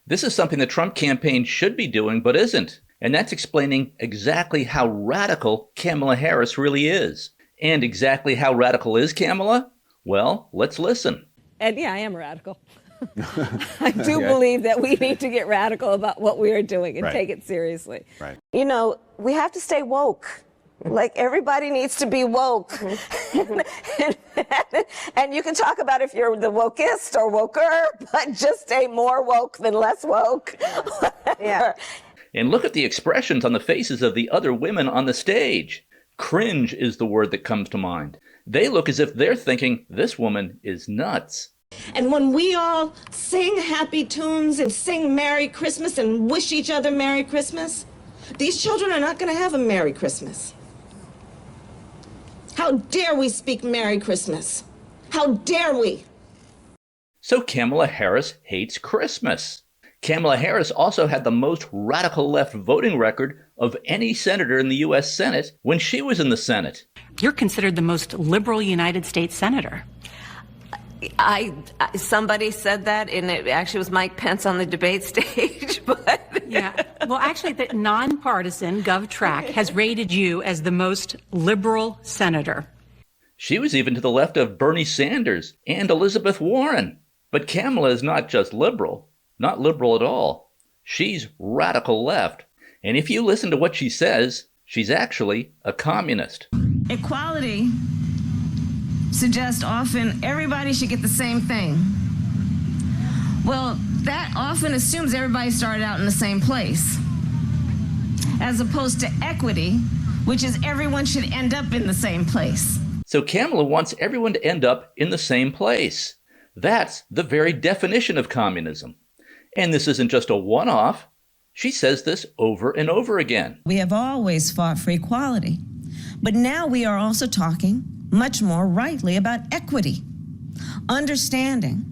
This is something the Trump campaign should be doing, but isn't. And that's explaining exactly how radical Kamala Harris really is. And exactly how radical is Kamala? Well, let's listen. And yeah, I am radical. I do believe that we need to get radical about what we are doing and take it seriously. Right. You know, we have to stay woke. Like, everybody needs to be woke. And you can talk about if you're the wokest or woker, but just stay more woke than less woke. Yeah. And look at the expressions on the faces of the other women on the stage. Cringe is the word that comes to mind. They look as if they're thinking, this woman is nuts. And when we all sing happy tunes and sing Merry Christmas and wish each other Merry Christmas, these children are not going to have a Merry Christmas. How dare we speak Merry Christmas? How dare we? So Kamala Harris hates Christmas. Kamala Harris also had the most radical left voting record of any senator in the U.S. Senate when she was in the Senate. You're considered the most liberal United States senator. Somebody said that, and it actually was Mike Pence on the debate stage. But yeah, well, actually, the nonpartisan GovTrack has rated you as the most liberal senator. She was even to the left of Bernie Sanders and Elizabeth Warren. But Kamala is not just liberal, not liberal at all. She's radical left. And if you listen to what she says, she's actually a communist. Equality suggests often everybody should get the same thing. Well, that often assumes everybody started out in the same place, as opposed to equity, which is everyone should end up in the same place. So Kamala wants everyone to end up in the same place. That's the very definition of communism. And this isn't just a one-off. She says this over and over again. We have always fought for equality, but now we are also talking much more rightly about equity, understanding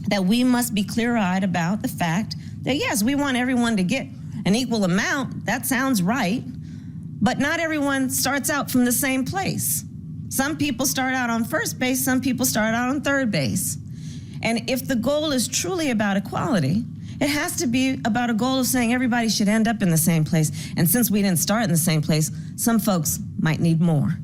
that we must be clear-eyed about the fact that, yes, we want everyone to get an equal amount. That sounds right, but not everyone starts out from the same place. Some people start out on first base, some people start out on third base. And if the goal is truly about equality, it has to be about a goal of saying everybody should end up in the same place. And since we didn't start in the same place, some folks might need more.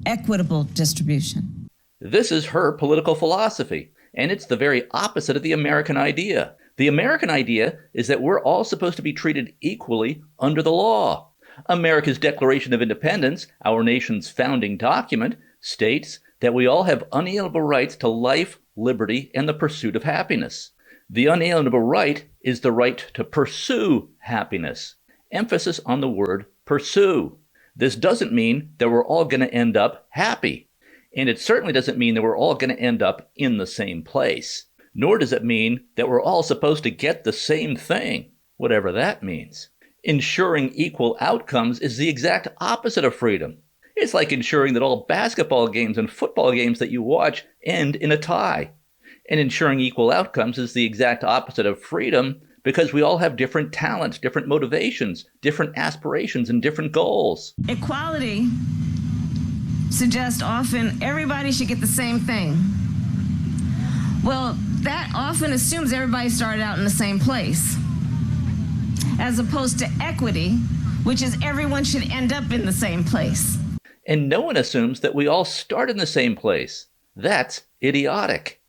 Equitable distribution. This is her political philosophy, and it's the very opposite of the American idea. The American idea is that we're all supposed to be treated equally under the law. America's Declaration of Independence, our nation's founding document, states that we all have unalienable rights to life, liberty, and the pursuit of happiness. The unalienable right is the right to pursue happiness. Emphasis on the word pursue. This doesn't mean that we're all going to end up happy. And it certainly doesn't mean that we're all going to end up in the same place. Nor does it mean that we're all supposed to get the same thing, whatever that means. Ensuring equal outcomes is the exact opposite of freedom. It's like ensuring that all basketball games and football games that you watch end in a tie. And ensuring equal outcomes is the exact opposite of freedom because we all have different talents, different motivations, different aspirations, and different goals. Equality suggests often everybody should get the same thing. Well, that often assumes everybody started out in the same place, as opposed to equity, which is everyone should end up in the same place. And no one assumes that we all start in the same place. That's idiotic.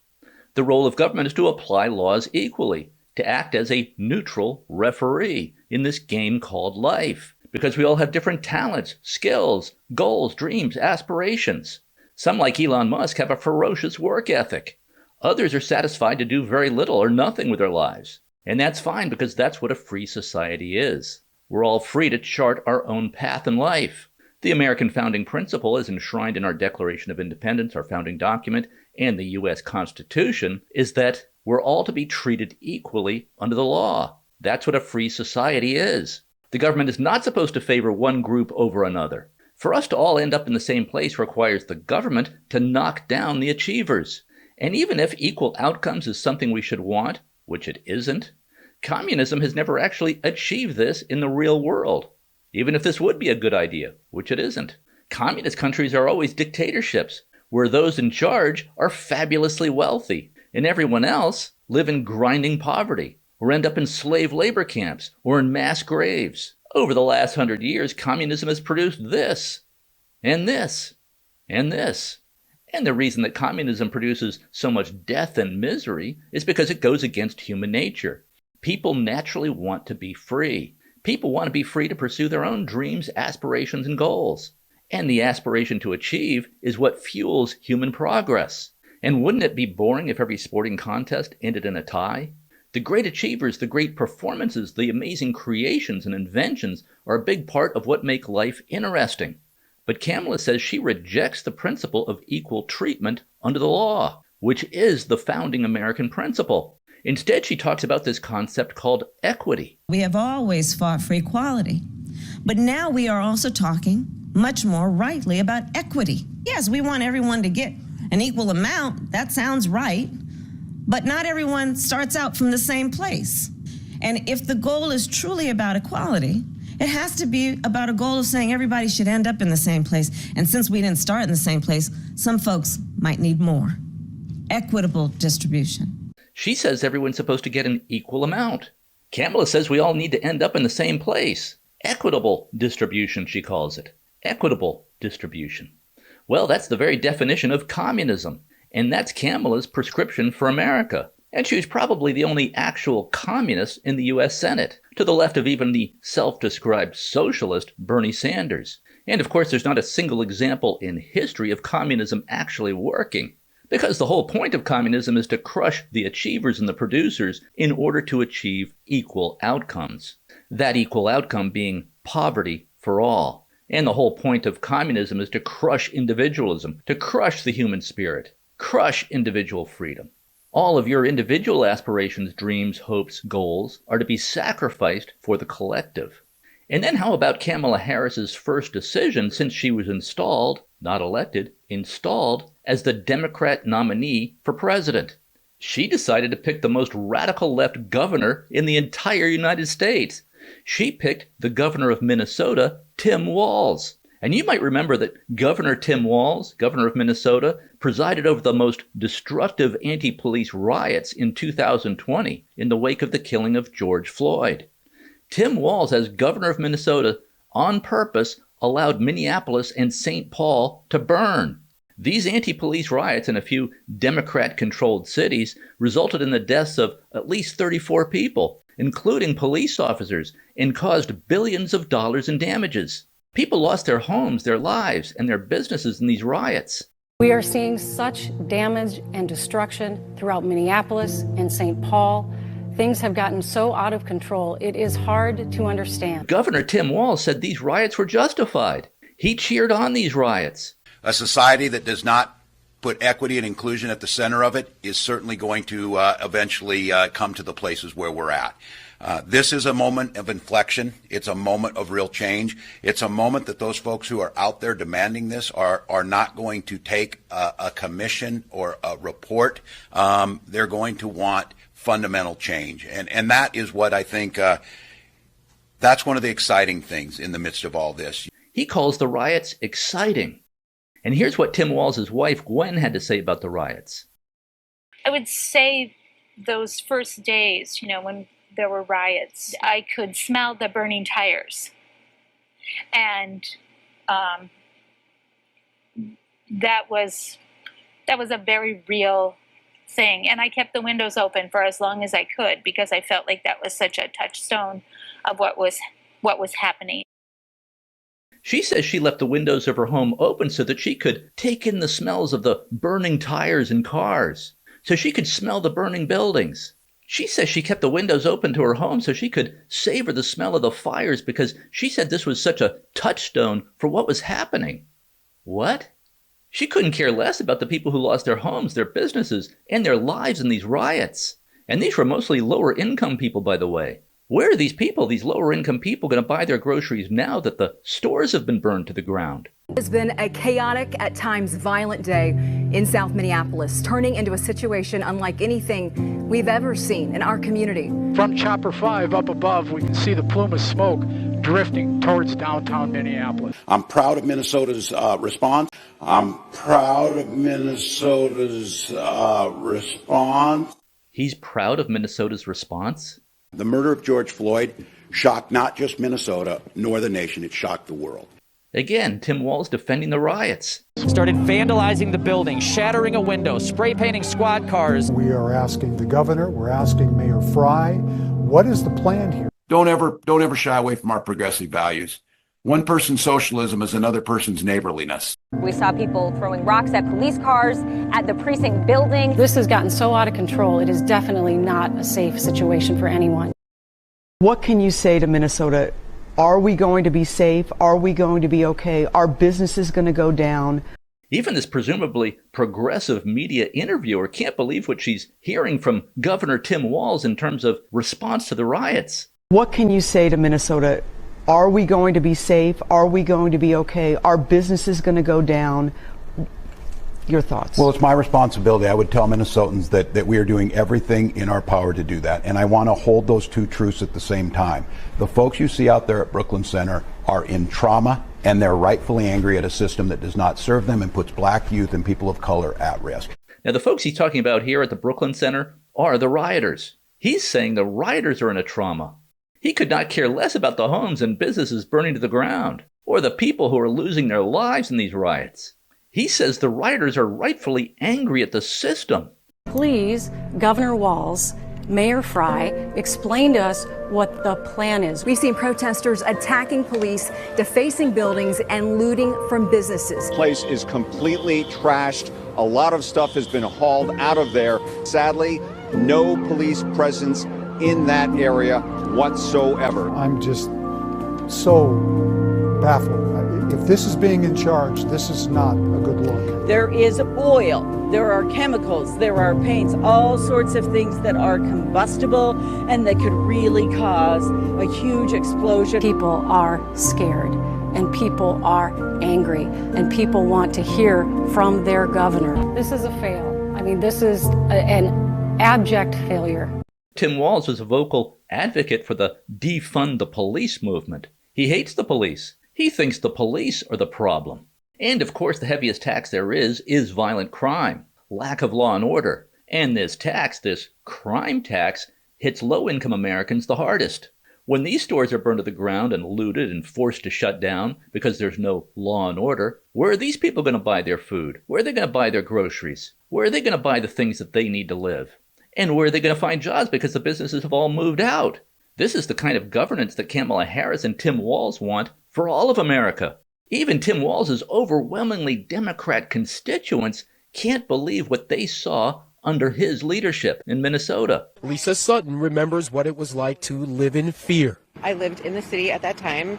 The role of government is to apply laws equally, to act as a neutral referee in this game called life, because we all have different talents, skills, goals, dreams, aspirations. Some, like Elon Musk, have a ferocious work ethic. Others are satisfied to do very little or nothing with their lives. And that's fine because that's what a free society is. We're all free to chart our own path in life. The American founding principle, as enshrined in our Declaration of Independence, our founding document, and the U.S. Constitution, is that we're all to be treated equally under the law. That's what a free society is. The government is not supposed to favor one group over another. For us to all end up in the same place requires the government to knock down the achievers. And even if equal outcomes is something we should want, which it isn't, communism has never actually achieved this in the real world. Even if this would be a good idea, which it isn't. Communist countries are always dictatorships, where those in charge are fabulously wealthy, and everyone else live in grinding poverty, or end up in slave labor camps or in mass graves. Over the last 100 years, communism has produced this, and this, and this. And the reason that communism produces so much death and misery is because it goes against human nature. People naturally want to be free. People want to be free to pursue their own dreams, aspirations, and goals. And the aspiration to achieve is what fuels human progress. And wouldn't it be boring if every sporting contest ended in a tie? The great achievers, the great performances, the amazing creations and inventions are a big part of what make life interesting. But Kamala says she rejects the principle of equal treatment under the law, which is the founding American principle. Instead, she talks about this concept called equity. We have always fought for equality, but now we are also talking much more rightly about equity. Yes, we want everyone to get an equal amount. That sounds right. But not everyone starts out from the same place. And if the goal is truly about equality, it has to be about a goal of saying everybody should end up in the same place. And since we didn't start in the same place, some folks might need more. Equitable distribution. She says everyone's supposed to get an equal amount. Kamala says we all need to end up in the same place. Equitable distribution, she calls it. Equitable distribution. Well, that's the very definition of communism. And that's Kamala's prescription for America. And she was probably the only actual communist in the U.S. Senate, to the left of even the self-described socialist Bernie Sanders. And of course, there's not a single example in history of communism actually working, because the whole point of communism is to crush the achievers and the producers in order to achieve equal outcomes. That equal outcome being poverty for all. And the whole point of communism is to crush individualism, to crush the human spirit. Crush individual freedom. All of your individual aspirations, dreams, hopes, goals are to be sacrificed for the collective. And then how about Kamala Harris's first decision since she was installed, not elected, installed as the Democrat nominee for president? She decided to pick the most radical left governor in the entire United States. She picked the governor of Minnesota, Tim Walz. And you might remember that Governor Tim Walz, governor of Minnesota, presided over the most destructive anti-police riots in 2020 in the wake of the killing of George Floyd. Tim Walz, as governor of Minnesota, on purpose allowed Minneapolis and St. Paul to burn. These anti-police riots in a few Democrat-controlled cities resulted in the deaths of at least 34 people, including police officers, and caused billions of dollars in damages. People lost their homes, their lives, and their businesses in these riots. We are seeing such damage and destruction throughout Minneapolis and St. Paul. Things have gotten so out of control, it is hard to understand. Governor Tim Walz said these riots were justified. He cheered on these riots. A society that does not put equity and inclusion at the center of it is certainly going to eventually come to the places where we're at. This is a moment of inflection. It's a moment of real change. It's a moment that those folks who are out there demanding this are not going to take a commission or a report. They're going to want fundamental change. And that is what I think, that's one of the exciting things in the midst of all this. He calls the riots exciting. And here's what Tim Walz's wife, Gwen, had to say about the riots. I would say those first days, when there were riots, I could smell the burning tires. And that was a very real thing. And I kept the windows open for as long as I could because I felt like that was such a touchstone of what was happening. She says she left the windows of her home open so that she could take in the smells of the burning tires and cars, so she could smell the burning buildings. She says she kept the windows open to her home so she could savor the smell of the fires because she said this was such a touchstone for what was happening. What? She couldn't care less about the people who lost their homes, their businesses, and their lives in these riots. And these were mostly lower income people, by the way. Where are these people, these lower income people, going to buy their groceries now that the stores have been burned to the ground? It's been a chaotic, at times violent day in South Minneapolis, turning into a situation unlike anything we've ever seen in our community. From Chopper 5 up above, we can see the plume of smoke drifting towards downtown Minneapolis. I'm proud of Minnesota's response. I'm proud of Minnesota's response. He's proud of Minnesota's response? The murder of George Floyd shocked not just Minnesota, nor the nation, it shocked the world. Again, Tim Walz defending the riots. Started vandalizing the building, shattering a window, spray painting squad cars. We are asking the governor, we're asking Mayor Fry, what is the plan here? Don't ever shy away from our progressive values. One person's socialism is another person's neighborliness. We saw people throwing rocks at police cars, at the precinct building. This has gotten so out of control, it is definitely not a safe situation for anyone. What can you say to Minnesota? Are we going to be safe? Are we going to be okay? Are businesses going to go down? Even this presumably progressive media interviewer can't believe what she's hearing from Governor Tim Walz in terms of response to the riots. What can you say to Minnesota? Are we going to be safe? Are we going to be okay? Are businesses going to go down? Your thoughts? Well, it's my responsibility. I would tell Minnesotans that we are doing everything in our power to do that. And I want to hold those two truths at the same time. The folks you see out there at Brooklyn Center are in trauma, and they're rightfully angry at a system that does not serve them and puts black youth and people of color at risk. Now, the folks he's talking about here at the Brooklyn Center are the rioters. He's saying the rioters are in a trauma. He could not care less about the homes and businesses burning to the ground, or the people who are losing their lives in these riots. He says the rioters are rightfully angry at the system. Please, Governor Walz, Mayor Fry, explain to us what the plan is. We've seen protesters attacking police, defacing buildings, and looting from businesses. The place is completely trashed. A lot of stuff has been hauled out of there. Sadly, no police presence in that area whatsoever. I'm just so baffled. If this is being in charge, this is not a good look. There is oil, there are chemicals, there are paints, all sorts of things that are combustible and that could really cause a huge explosion. People are scared and people are angry and people want to hear from their governor. This is a fail. I mean, this is an abject failure. Tim Walz was a vocal advocate for the defund the police movement. He hates the police. He thinks the police are the problem. And of course, the heaviest tax there is violent crime, lack of law and order. And this tax, this crime tax, hits low-income Americans the hardest. When these stores are burned to the ground and looted and forced to shut down because there's no law and order, where are these people going to buy their food? Where are they going to buy their groceries? Where are they going to buy the things that they need to live? And where are they going to find jobs because the businesses have all moved out? This is the kind of governance that Kamala Harris and Tim Walz want for all of America. Even Tim Walz's overwhelmingly Democrat constituents can't believe what they saw under his leadership in Minnesota. Lisa Sutton remembers what it was like to live in fear. I lived in the city at that time. It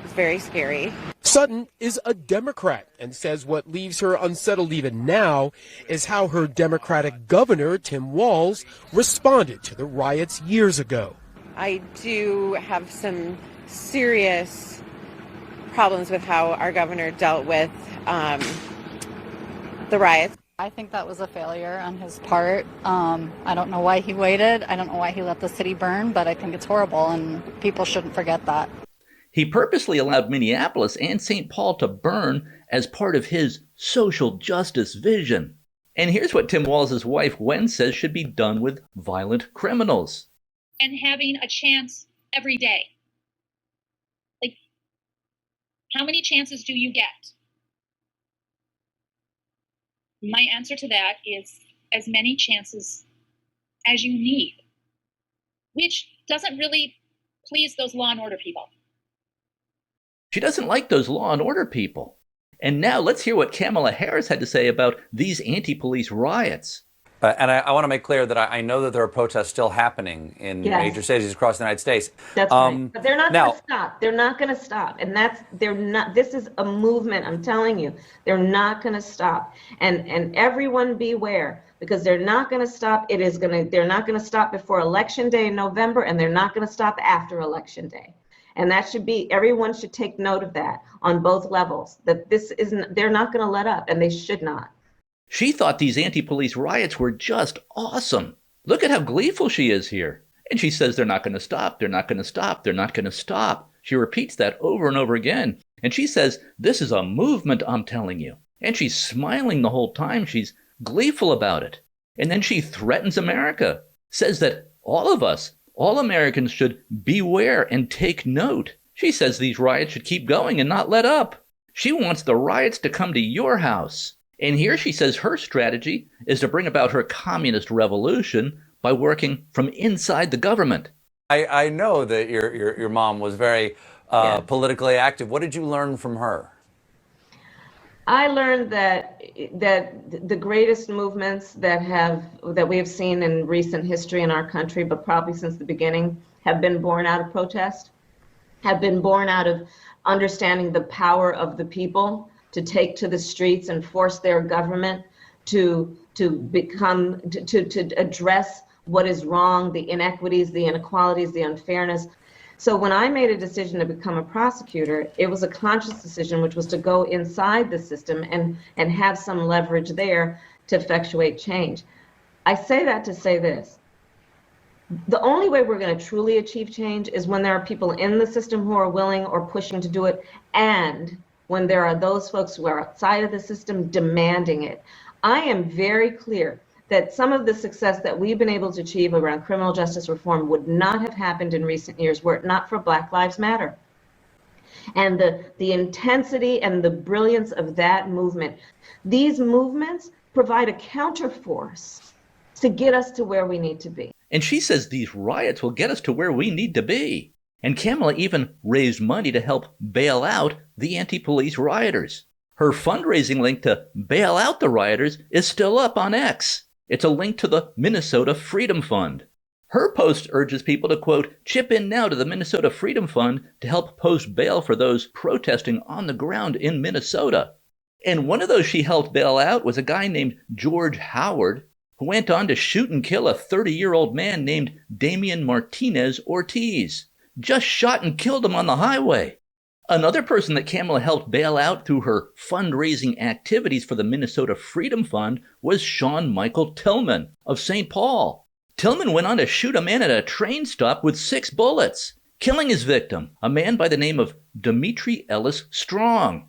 was very scary. Sutton is a Democrat and says what leaves her unsettled even now is how her Democratic governor, Tim Walz, responded to the riots years ago. I do have some serious problems with how our governor dealt with the riots. I think that was a failure on his part. I don't know why he waited. I don't know why he let the city burn, but I think it's horrible and people shouldn't forget that. He purposely allowed Minneapolis and St. Paul to burn as part of his social justice vision. And here's what Tim Walz's wife, Gwen, says should be done with violent criminals. And having a chance every day. Like, how many chances do you get? My answer to that is as many chances as you need, which doesn't really please those law and order people. She doesn't like those law and order people. And now let's hear what Kamala Harris had to say about these anti-police riots. And I want to make clear that I know that there are protests still happening in major cities across the United States. That's right. But they're not going to stop. They're not going to stop. And they're not, this is a movement, I'm telling you. They're not going to stop. And everyone beware, because they're not going to stop. They're not going to stop before Election Day in November, and they're not going to stop after Election Day. And that should be, everyone should take note of that on both levels, that they're not going to let up, and they should not. She thought these anti-police riots were just awesome. Look at how gleeful she is here. And she says they're not going to stop, they're not going to stop, they're not going to stop. She repeats that over and over again. And she says, this is a movement, I'm telling you. And she's smiling the whole time. She's gleeful about it. And then she threatens America, says that all of us, All Americans should beware and take note. She says these riots should keep going and not let up. She wants the riots to come to your house. And here she says her strategy is to bring about her communist revolution by working from inside the government. I know that your mom was very politically active. What did you learn from her? I learned that the greatest movements that we have seen in recent history in our country, but probably since the beginning, have been born out of protest, have been born out of understanding the power of the people to take to the streets and force their government to address what is wrong, the inequities, the inequalities, the unfairness. So when I made a decision to become a prosecutor, it was a conscious decision, which was to go inside the system and have some leverage there to effectuate change. I say that to say this. The only way we're going to truly achieve change is when there are people in the system who are willing or pushing to do it, and when there are those folks who are outside of the system demanding it. I am very clear that some of the success that we've been able to achieve around criminal justice reform would not have happened in recent years were it not for Black Lives Matter. And the intensity and the brilliance of that movement. These movements provide a counterforce to get us to where we need to be. And she says these riots will get us to where we need to be. And Kamala even raised money to help bail out the anti-police rioters. Her fundraising link to bail out the rioters is still up on X. It's a link to the Minnesota Freedom Fund. Her post urges people to, quote, chip in now to the Minnesota Freedom Fund to help post bail for those protesting on the ground in Minnesota. And one of those she helped bail out was a guy named George Howard, who went on to shoot and kill a 30-year-old man named Damian Martinez Ortiz. Just shot and killed him on the highway. Another person that Kamala helped bail out through her fundraising activities for the Minnesota Freedom Fund was Sean Michael Tillman of St. Paul. Tillman went on to shoot a man at a train stop with 6 bullets, killing his victim, a man by the name of Demetri Ellis Strong.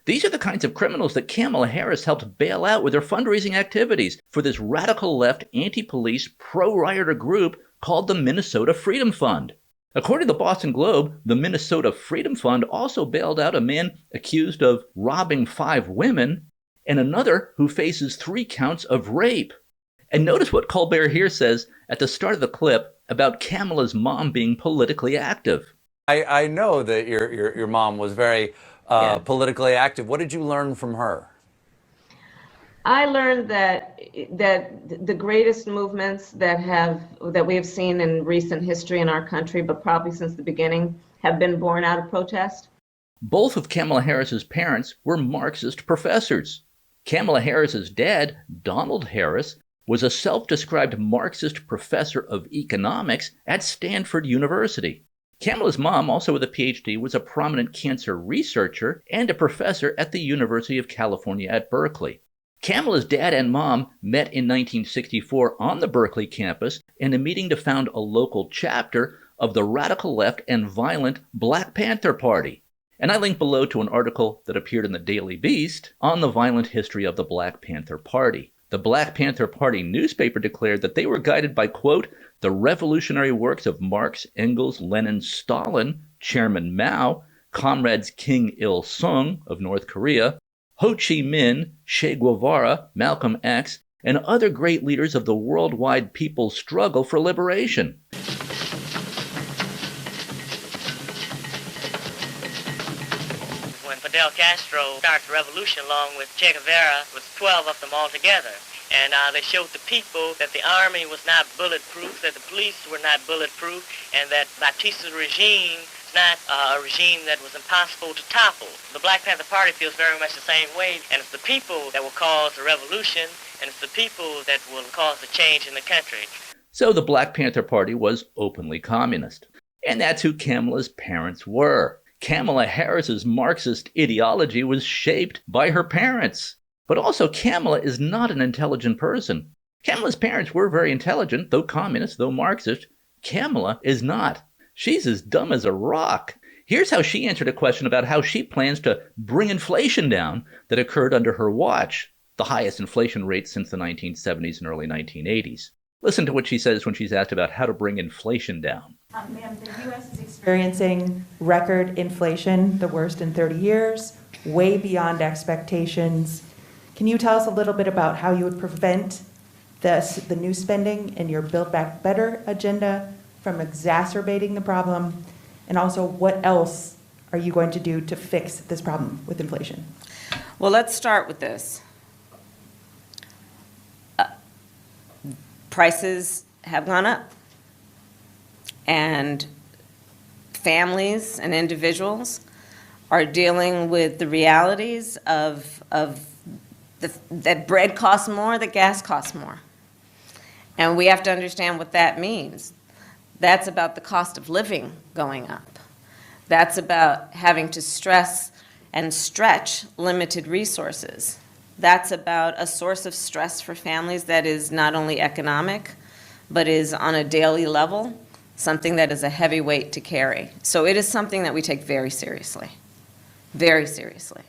These are the kinds of criminals that Kamala Harris helped bail out with her fundraising activities for this radical left anti-police pro-rioter group called the Minnesota Freedom Fund. According to the Boston Globe, the Minnesota Freedom Fund also bailed out a man accused of robbing 5 women and another who faces 3 counts of rape. And notice what Colbert here says at the start of the clip about Kamala's mom being politically active. I know that your mom was very politically active. What did you learn from her? I learned that the greatest movements that we have seen in recent history in our country, but probably since the beginning, have been born out of protest. Both of Kamala Harris's parents were Marxist professors. Kamala Harris's dad, Donald Harris, was a self-described Marxist professor of economics at Stanford University. Kamala's mom, also with a PhD, was a prominent cancer researcher and a professor at the University of California at Berkeley. Kamala's dad and mom met in 1964 on the Berkeley campus in a meeting to found a local chapter of the radical left and violent Black Panther Party. And I link below to an article that appeared in the Daily Beast on the violent history of the Black Panther Party. The Black Panther Party newspaper declared that they were guided by, quote, the revolutionary works of Marx, Engels, Lenin, Stalin, Chairman Mao, comrades Kim Il-sung of North Korea, Ho Chi Minh, Che Guevara, Malcolm X, and other great leaders of the worldwide people's struggle for liberation. When Fidel Castro started the revolution along with Che Guevara, it was 12 of them all together. And they showed the people that the army was not bulletproof, that the police were not bulletproof, and that Batista's regime is not a regime that was impossible to topple. The Black Panther Party feels very much the same way, and it's the people that will cause the revolution, and it's the people that will cause the change in the country. So the Black Panther Party was openly communist. And that's who Kamala's parents were. Kamala Harris's Marxist ideology was shaped by her parents. But also, Kamala is not an intelligent person. Kamala's parents were very intelligent, though communist, though Marxist. Kamala is not. She's as dumb as a rock. Here's how she answered a question about how she plans to bring inflation down that occurred under her watch, the highest inflation rate since the 1970s and early 1980s. Listen to what she says when she's asked about how to bring inflation down. Ma'am, the U.S. is experiencing record inflation, the worst in 30 years, way beyond expectations. Can you tell us a little bit about how you would prevent the new spending and your Build Back Better agenda from exacerbating the problem? And also, what else are you going to do to fix this problem with inflation? Well, let's start with this. Prices have gone up. And families and individuals are dealing with the realities of that bread costs more, that gas costs more. And we have to understand what that means. That's about the cost of living going up. That's about having to stress and stretch limited resources. That's about a source of stress for families that is not only economic, but is on a daily level, something that is a heavy weight to carry. So it is something that we take very seriously, very seriously.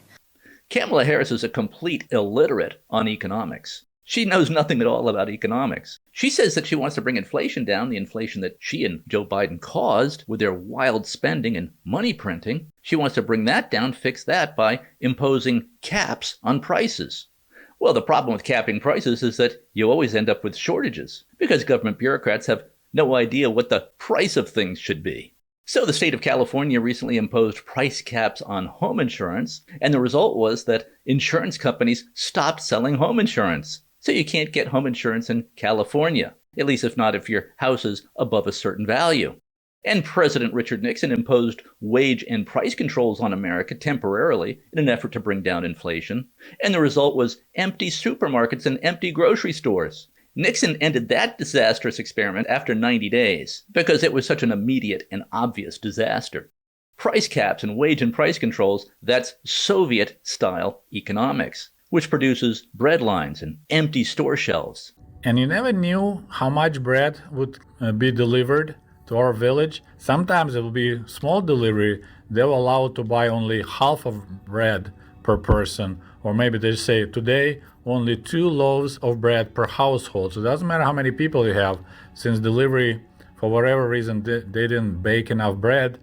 Kamala Harris is a complete illiterate on economics. She knows nothing at all about economics. She says that she wants to bring inflation down, the inflation that she and Joe Biden caused with their wild spending and money printing. She wants to bring that down, fix that by imposing caps on prices. Well, the problem with capping prices is that you always end up with shortages because government bureaucrats have no idea what the price of things should be. So the state of California recently imposed price caps on home insurance, and the result was that insurance companies stopped selling home insurance. So you can't get home insurance in California, at least if your house is above a certain value. And President Richard Nixon imposed wage and price controls on America temporarily in an effort to bring down inflation. And the result was empty supermarkets and empty grocery stores. Nixon ended that disastrous experiment after 90 days because it was such an immediate and obvious disaster. Price caps and wage and price controls, that's Soviet-style economics, which produces bread lines and empty store shelves. And you never knew how much bread would be delivered to our village. Sometimes it will be small delivery. They were allowed to buy only half of bread per person. Or maybe they say today only 2 loaves of bread per household. So it doesn't matter how many people you have. Since delivery, for whatever reason, they didn't bake enough bread,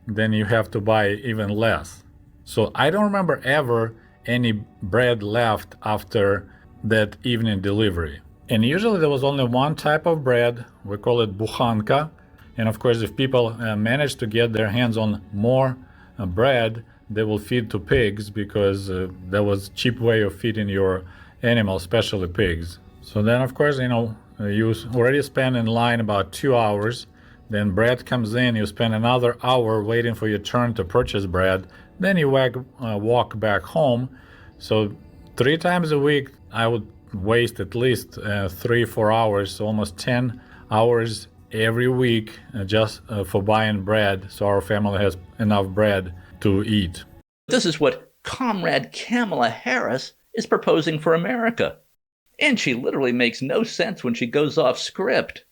then you have to buy even less. So I don't remember ever any bread left after that evening delivery. And usually there was only one type of bread. We call it bukhanka. And of course, if people manage to get their hands on more bread, they will feed to pigs because that was a cheap way of feeding your animals, especially pigs. So then, of course, you already spend in line about 2 hours. Then bread comes in, you spend another hour waiting for your turn to purchase bread. Then you walk back home. So 3 times a week, I would waste at least 3-4 hours, so almost 10 hours every week just for buying bread, so our family has enough bread to eat. This is what Comrade Kamala Harris is proposing for America. And she literally makes no sense when she goes off script.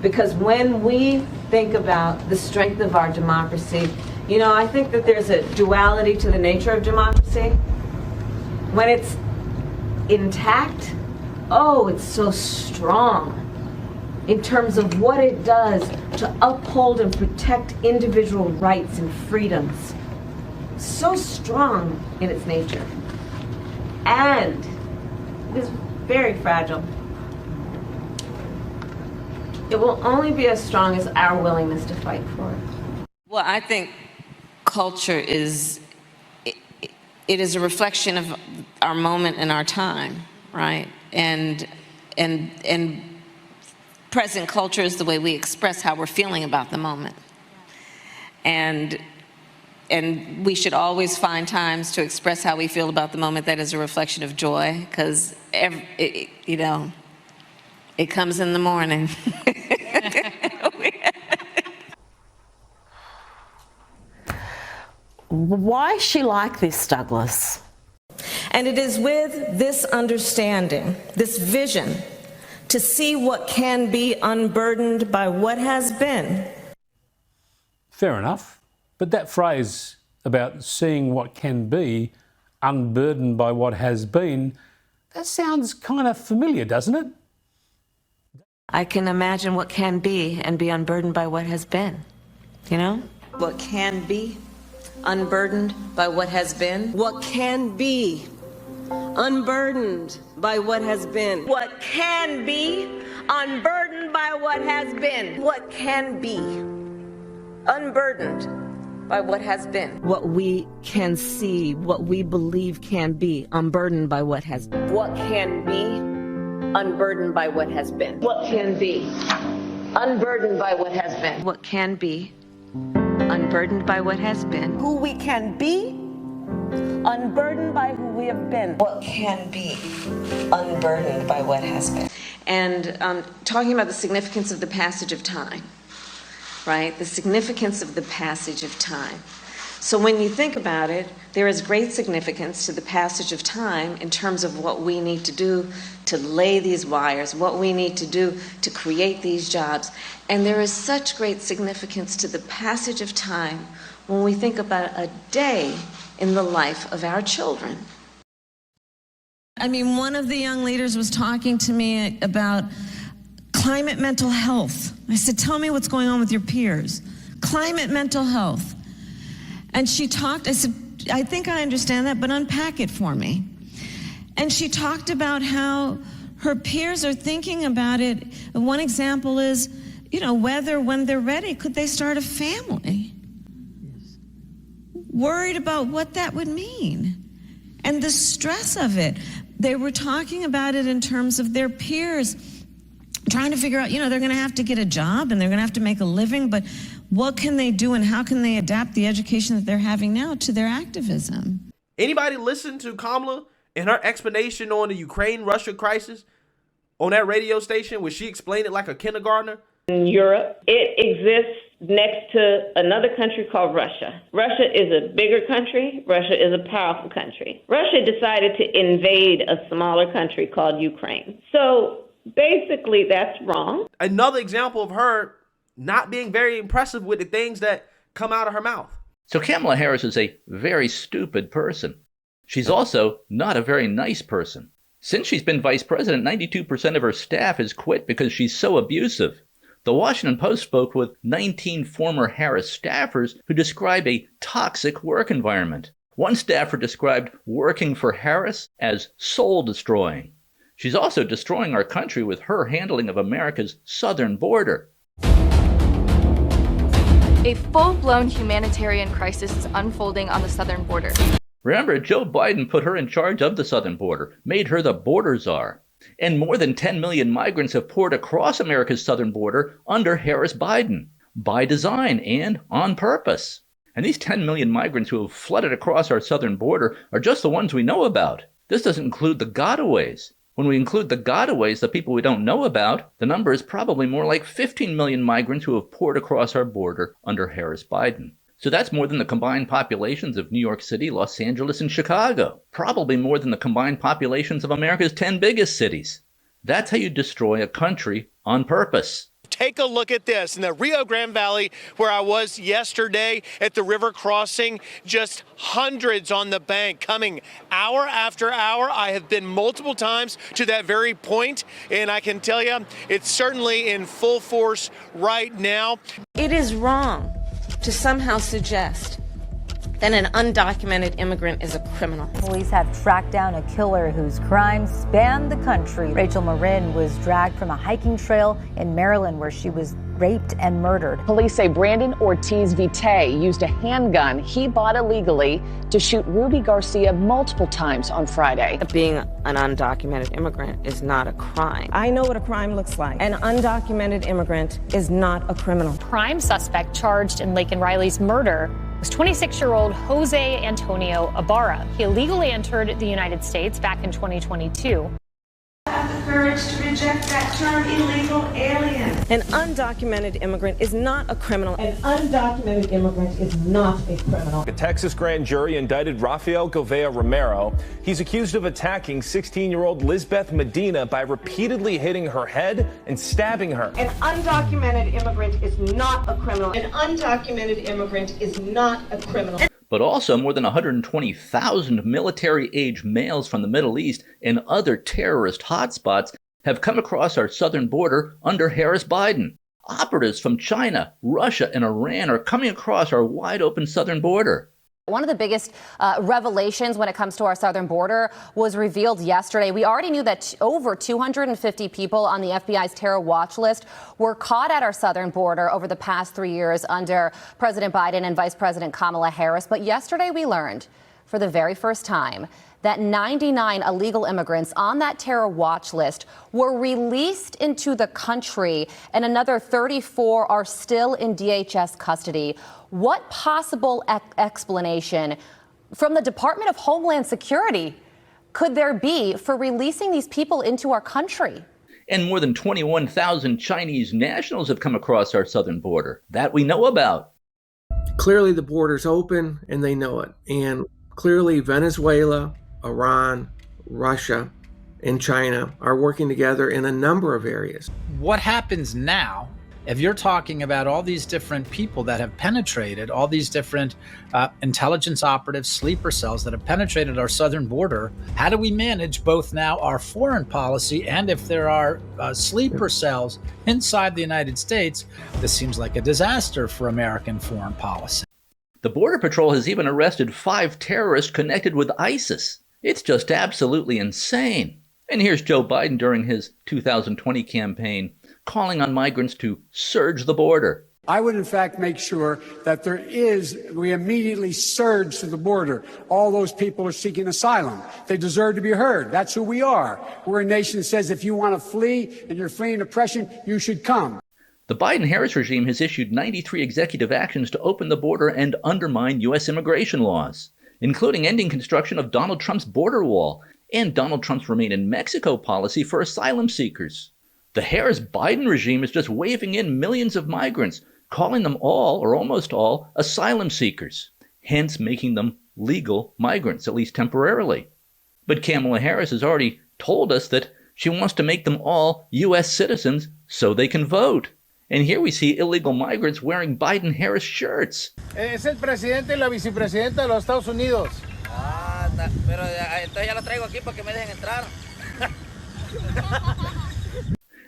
Because when we think about the strength of our democracy, I think that there's a duality to the nature of democracy. When it's intact, it's so strong in terms of what it does to uphold and protect individual rights and freedoms. So strong in its nature. And it is very fragile. It will only be as strong as our willingness to fight for it. Well, I think culture is a reflection of our moment and our time, right? And present culture is the way we express how we're feeling about the moment. And we should always find times to express how we feel about the moment that is a reflection of joy, because it comes in the morning. Why is she like this, Douglas? And it is with this understanding, this vision, to see what can be unburdened by what has been. Fair enough. But that phrase about seeing what can be unburdened by what has been, that sounds kind of familiar, doesn't it? I can imagine what can be and be unburdened by what has been. You know? What can be unburdened by what has been. What can be unburdened by what has been. What can be unburdened by what has been. What can be unburdened by what has been. What we can see, what we believe can be unburdened by what has been. What can be unburdened by what has been. What can be unburdened by what has been. What can be unburdened by what has been. Who we can be, unburdened by who we have been. What can be unburdened by what has been. And talking about the significance of the passage of time, right? The significance of the passage of time. So when you think about it, there is great significance to the passage of time in terms of what we need to do to lay these wires, what we need to do to create these jobs. And there is such great significance to the passage of time when we think about a day in the life of our children. I mean, one of the young leaders was talking to me about climate mental health. I said, tell me what's going on with your peers. Climate mental health. And she talked, I said, I think I understand that, but unpack it for me. And she talked about how her peers are thinking about it. One example is, you know, whether when they're ready, could they start a family? Yes. Worried about what that would mean. And the stress of it. They were talking about it in terms of their peers trying to figure out, you know, they're going to have to get a job and they're going to have to make a living, but what can they do and how can they adapt the education that they're having now to their activism? Anybody listen to Kamala and her explanation on the Ukraine-Russia crisis on that radio station where she explained it like a kindergartner? In Europe, it exists next to another country called Russia. Russia is a bigger country. Russia is a powerful country. Russia decided to invade a smaller country called Ukraine. So basically, that's wrong. Another example of her not being very impressive with the things that come out of her mouth. So Kamala Harris is a very stupid person. She's also not a very nice person. Since she's been vice president, 92% of her staff has quit because she's so abusive. The Washington Post spoke with 19 former Harris staffers who describe a toxic work environment. One staffer described working for Harris as soul-destroying. She's also destroying our country with her handling of America's southern border. A full-blown humanitarian crisis is unfolding on the southern border. Remember, Joe Biden put her in charge of the southern border, made her the border czar. And more than 10 million migrants have poured across America's southern border under Harris-Biden, by design and on purpose. And these 10 million migrants who have flooded across our southern border are just the ones we know about. This doesn't include the gotaways. When we include the gotaways, the people we don't know about, the number is probably more like 15 million migrants who have poured across our border under Harris-Biden. So that's more than the combined populations of New York City, Los Angeles, and Chicago. Probably more than the combined populations of America's 10 biggest cities. That's how you destroy a country on purpose. Take a look at this. In the Rio Grande Valley, where I was yesterday at the river crossing, just hundreds on the bank coming hour after hour. I have been multiple times to that very point, and I can tell you it's certainly in full force right now. It is wrong to somehow suggest that an undocumented immigrant is a criminal. Police have tracked down a killer whose crimes span the country. Rachel Marin was dragged from a hiking trail in Maryland where she was raped and murdered. Police say Brandon Ortiz Vite used a handgun he bought illegally to shoot Ruby Garcia multiple times on Friday. Being an undocumented immigrant is not a crime. I know what a crime looks like. An undocumented immigrant is not a criminal. Prime suspect charged in Laken Riley's murder was 26-year-old Jose Antonio Ibarra. He illegally entered the United States back in 2022. Have the courage to reject that term, illegal alien. An undocumented immigrant is not a criminal. An undocumented immigrant is not a criminal. A Texas grand jury indicted Rafael Govea Romero. He's accused of attacking 16-year-old Lisbeth Medina by repeatedly hitting her head and stabbing her. An undocumented immigrant is not a criminal. An undocumented immigrant is not a criminal. But also more than 120,000 military-age males from the Middle East and other terrorist hotspots have come across our southern border under Harris-Biden. Operatives from China, Russia, and Iran are coming across our wide-open southern border. One of the biggest revelations when it comes to our southern border was revealed yesterday. We already knew that over 250 people on the FBI's terror watch list were caught at our southern border over the past 3 years under President Biden and Vice President Kamala Harris. But yesterday we learned for the very first time that 99 illegal immigrants on that terror watch list were released into the country and another 34 are still in DHS custody. What possible explanation from the Department of Homeland Security could there be for releasing these people into our country? And more than 21,000 Chinese nationals have come across our southern border. That we know about. Clearly the border's open and they know it. And clearly Venezuela, Iran, Russia, and China are working together in a number of areas. What happens now, if you're talking about all these different people that have penetrated, all these different intelligence operatives, sleeper cells that have penetrated our southern border, how do we manage both now our foreign policy and if there are sleeper cells inside the United States? This seems like a disaster for American foreign policy. The Border Patrol has even arrested 5 terrorists connected with ISIS. It's just absolutely insane. And here's Joe Biden during his 2020 campaign calling on migrants to surge the border. I would, in fact, make sure that we immediately surge to the border. All those people are seeking asylum. They deserve to be heard. That's who we are. We're a nation that says if you want to flee and you're fleeing oppression, you should come. The Biden-Harris regime has issued 93 executive actions to open the border and undermine U.S. immigration laws, including ending construction of Donald Trump's border wall and Donald Trump's Remain in Mexico policy for asylum seekers. The Harris-Biden regime is just waving in millions of migrants, calling them all, or almost all, asylum seekers, hence making them legal migrants, at least temporarily. But Kamala Harris has already told us that she wants to make them all U.S. citizens so they can vote. And here we see illegal migrants wearing Biden-Harris shirts. Es el presidente y la vicepresidenta de los Estados Unidos. Pero entonces ya lo traigo aquí para que me dejen entrar.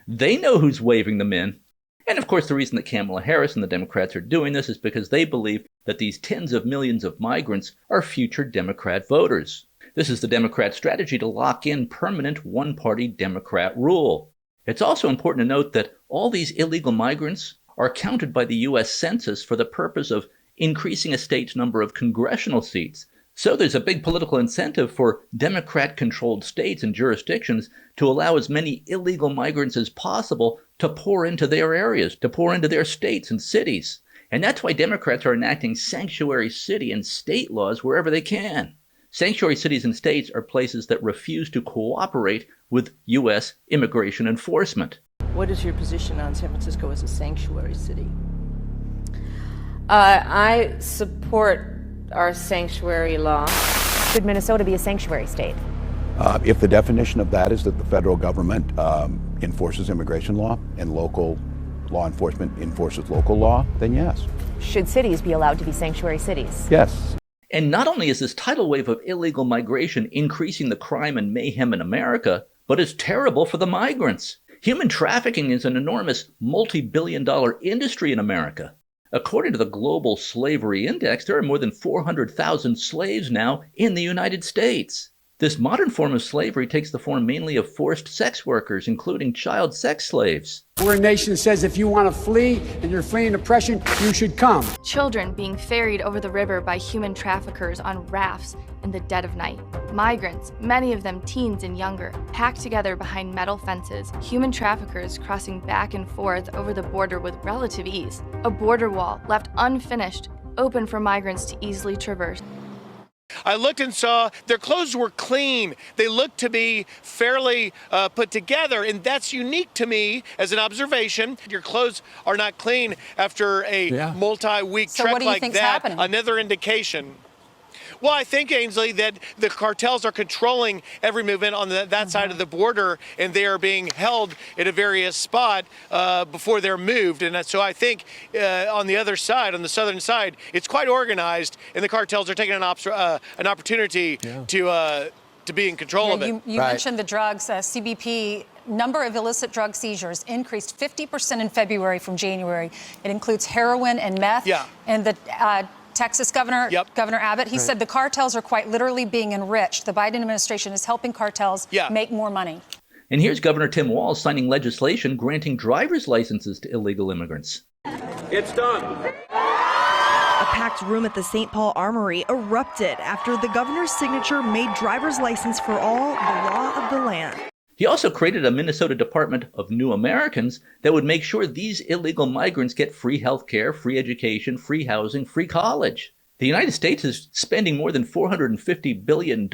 They know who's waving them in. And of course, the reason that Kamala Harris and the Democrats are doing this is because they believe that these tens of millions of migrants are future Democrat voters. This is the Democrat strategy to lock in permanent one-party Democrat rule. It's also important to note that all these illegal migrants are counted by the U.S. Census for the purpose of increasing a state's number of congressional seats. So there's a big political incentive for Democrat-controlled states and jurisdictions to allow as many illegal migrants as possible to pour into their areas, to pour into their states and cities. And that's why Democrats are enacting sanctuary city and state laws wherever they can. Sanctuary cities and states are places that refuse to cooperate with U.S. immigration enforcement. What is your position on San Francisco as a sanctuary city? I support our sanctuary law. Should Minnesota be a sanctuary state? If the definition of that is that the federal government enforces immigration law and local law enforcement enforces local law, then yes. Should cities be allowed to be sanctuary cities? Yes. And not only is this tidal wave of illegal migration increasing the crime and mayhem in America, but it's terrible for the migrants. Human trafficking is an enormous multi-billion-dollar industry in America. According to the Global Slavery Index, there are more than 400,000 slaves now in the United States. This modern form of slavery takes the form mainly of forced sex workers, including child sex slaves. We're a nation that says if you want to flee and you're fleeing oppression, you should come. Children being ferried over the river by human traffickers on rafts in the dead of night. Migrants, many of them teens and younger, packed together behind metal fences. Human traffickers crossing back and forth over the border with relative ease. A border wall left unfinished, open for migrants to easily traverse. I looked and saw their clothes were clean. They looked to be fairly put together, and that's unique to me as an observation. Your clothes are not clean after a multi-week trek like that. Happening? Another indication. Well, I think, Ainsley, that the cartels are controlling every movement on that side of the border, and they are being held at a various spot before they're moved. And so I think on the other side, on the southern side, it's quite organized, and the cartels are taking an opportunity to be in control of it. You mentioned the drugs. CBP number of illicit drug seizures increased 50% in February from January. It includes heroin and meth. Yeah. And the Texas governor, Governor Abbott, he said the cartels are quite literally being enriched. The Biden administration is helping cartels make more money. And here's Governor Tim Walz signing legislation granting driver's licenses to illegal immigrants. It's done. A packed room at the St. Paul Armory erupted after the governor's signature made driver's license for all the law of the land. He also created a Minnesota Department of New Americans that would make sure these illegal migrants get free health care, free education, free housing, free college. The United States is spending more than $450 billion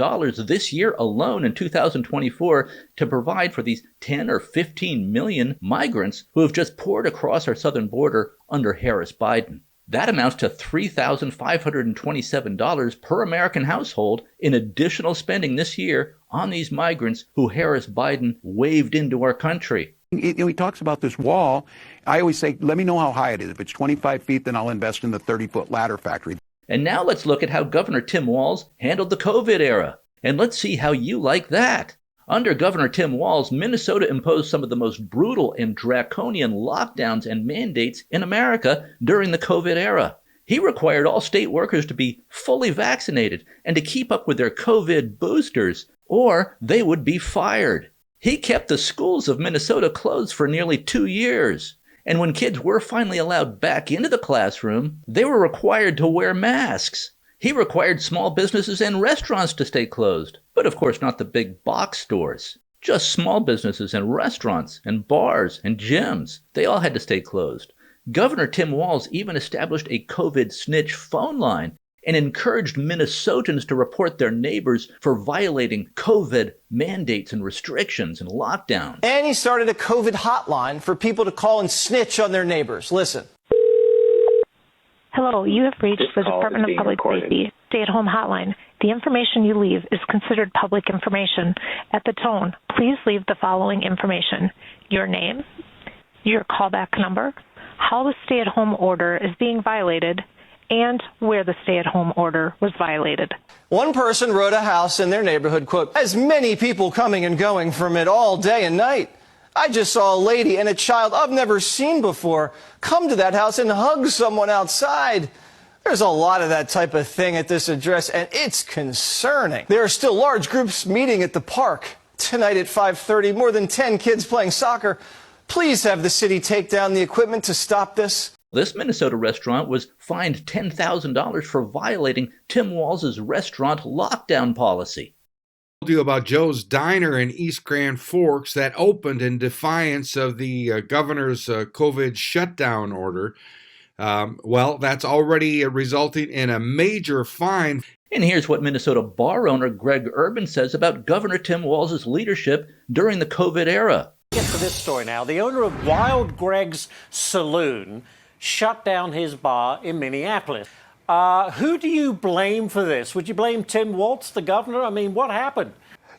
this year alone in 2024 to provide for these 10 or 15 million migrants who have just poured across our southern border under Harris-Biden. That amounts to $3,527 per American household in additional spending this year on these migrants who Harris-Biden waved into our country. He talks about this wall. I always say, let me know how high it is. If it's 25 feet, then I'll invest in the 30-foot ladder factory. And now let's look at how Governor Tim Walz handled the COVID era. And let's see how you like that. Under Governor Tim Walz, Minnesota imposed some of the most brutal and draconian lockdowns and mandates in America during the COVID era. He required all state workers to be fully vaccinated and to keep up with their COVID boosters, or they would be fired. He kept the schools of Minnesota closed for nearly 2 years. And when kids were finally allowed back into the classroom, they were required to wear masks. He required small businesses and restaurants to stay closed, but of course not the big box stores. Just small businesses and restaurants and bars and gyms. They all had to stay closed. Governor Tim Walz even established a COVID snitch phone line and encouraged Minnesotans to report their neighbors for violating COVID mandates and restrictions and lockdowns. And he started a COVID hotline for people to call and snitch on their neighbors. Listen. Hello, you have reached the Department of Public Safety stay-at-home hotline. The information you leave is considered public information. At the tone, please leave the following information: your name, your callback number, how the stay-at-home order is being violated, and where the stay-at-home order was violated. One person wrote a house in their neighborhood, quote, "As many people coming and going from it all day and night. I just saw a lady and a child I've never seen before come to that house and hug someone outside. There's a lot of that type of thing at this address, and it's concerning. There are still large groups meeting at the park. Tonight at 5:30, more than 10 kids playing soccer. Please have the city take down the equipment to stop this." This Minnesota restaurant was fined $10,000 for violating Tim Walz's restaurant lockdown policy. You about Joe's Diner in East Grand Forks that opened in defiance of the governor's COVID shutdown order. Well, that's already resulting in a major fine. And here's what Minnesota bar owner Greg Urban says about Governor Tim Walz's leadership during the COVID era. Get to this story now. The owner of Wild Greg's Saloon shut down his bar in Minneapolis. Who do you blame for this? Would you blame Tim Walz, the governor? I mean, what happened?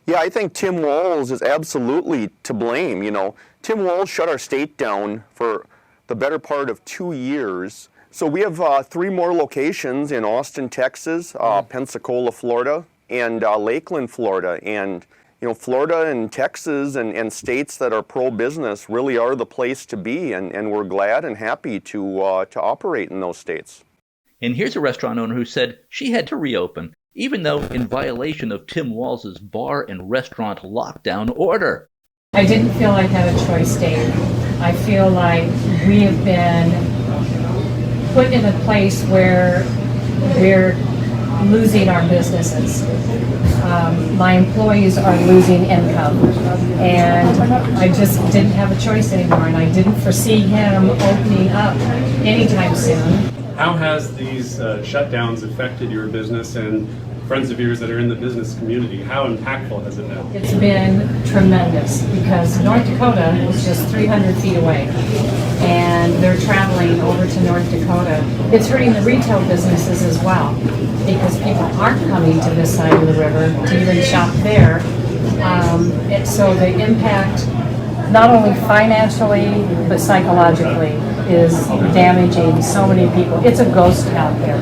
Yeah, I think Tim Walz is absolutely to blame. You know, Tim Walz shut our state down for the better part of 2 years. So we have 3 more locations in Austin, Texas, Pensacola, Florida, and Lakeland, Florida. And, you know, Florida and Texas and states that are pro-business really are the place to be. And we're glad and happy to operate in those states. And here's a restaurant owner who said she had to reopen, even though in violation of Tim Walz's bar and restaurant lockdown order. I didn't feel I had a choice, Dave. I feel like we have been put in a place where we're losing our businesses. My employees are losing income, and I just didn't have a choice anymore, and I didn't foresee him opening up anytime soon. How has these shutdowns affected your business and friends of yours that are in the business community? How impactful has it been? It's been tremendous because North Dakota is just 300 feet away, and they're traveling over to North Dakota. It's hurting the retail businesses as well because people aren't coming to this side of the river to even shop there. So the impact, not only financially but psychologically, is damaging so many people. It's a ghost out there.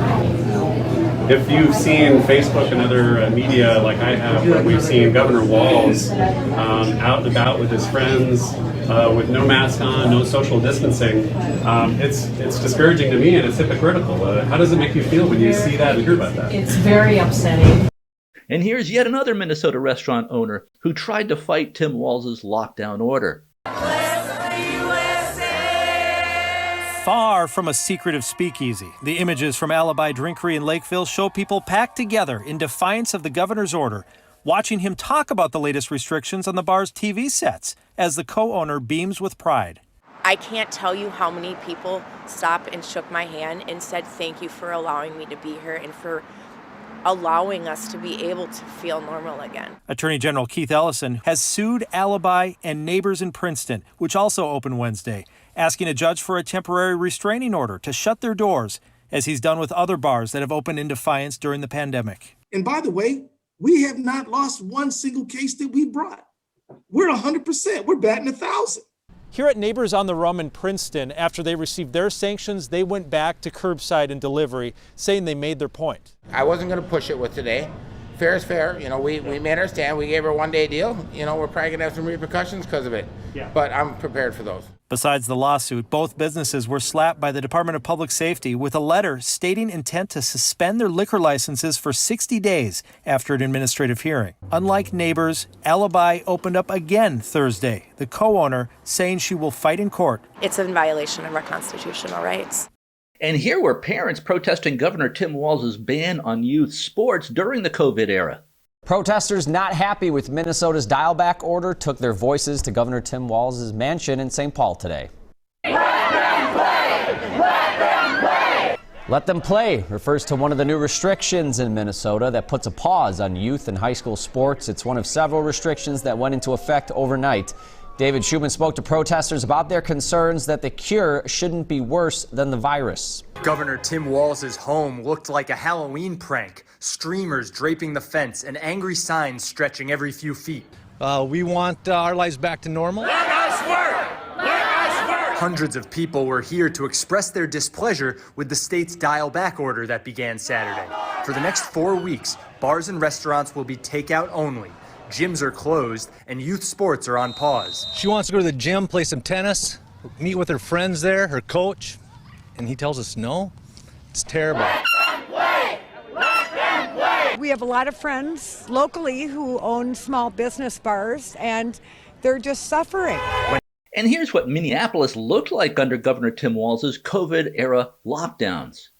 If you've seen Facebook and other media like I have, where we've seen Governor Walz out and about with his friends, with no mask on, no social distancing, it's discouraging to me, and it's hypocritical. How does it make you feel when you see that and hear about that? It's very upsetting. And here's yet another Minnesota restaurant owner who tried to fight Tim Walz's lockdown order. Far from a secretive speakeasy, the images from Alibi Drinkery in Lakeville show people packed together in defiance of the governor's order, watching him talk about the latest restrictions on the bar's TV sets as the co-owner beams with pride. I can't tell you how many people stopped and shook my hand and said thank you for allowing me to be here and for allowing us to be able to feel normal again. Attorney General Keith Ellison has sued Alibi and Neighbors in Princeton, which also opened Wednesday, asking a judge for a temporary restraining order to shut their doors, as he's done with other bars that have opened in defiance during the pandemic. And by the way, we have not lost one single case that we brought. We're 100%. We're batting 1,000. Here at Neighbors on the Rum in Princeton, after they received their sanctions, they went back to curbside and delivery, saying they made their point. I wasn't going to push it with today. Fair is fair. You know, we made our stand. We gave her a one-day deal. You know, we're probably going to have some repercussions because of it. Yeah. But I'm prepared for those. Besides the lawsuit, both businesses were slapped by the Department of Public Safety with a letter stating intent to suspend their liquor licenses for 60 days after an administrative hearing. Unlike Neighbors, Alibi opened up again Thursday, the co-owner saying she will fight in court. It's in violation of our constitutional rights. And here were parents protesting Governor Tim Walz's ban on youth sports during the COVID era. Protesters not happy with Minnesota's dial-back order took their voices to Governor Tim Walz's mansion in St. Paul today. Let them play! Let them play! Let them play refers to one of the new restrictions in Minnesota that puts a pause on youth and high school sports. It's one of several restrictions that went into effect overnight. David Schumann spoke to protesters about their concerns that the cure shouldn't be worse than the virus. Governor Tim Walz's home looked like a Halloween prank. Streamers draping the fence and angry signs stretching every few feet. We want our lives back to normal. Let us work! Let us work! Hundreds of people were here to express their displeasure with the state's dial-back order that began Saturday. For the next 4 weeks, bars and restaurants will be takeout only. Gyms are closed, and youth sports are on pause. She wants to go to the gym, play some tennis, meet with her friends there, her coach, and he tells us no. It's terrible. Let them play! Let them play! We have a lot of friends locally who own small business bars, and they're just suffering. And here's what Minneapolis looked like under Governor Tim Walz's COVID-era lockdowns.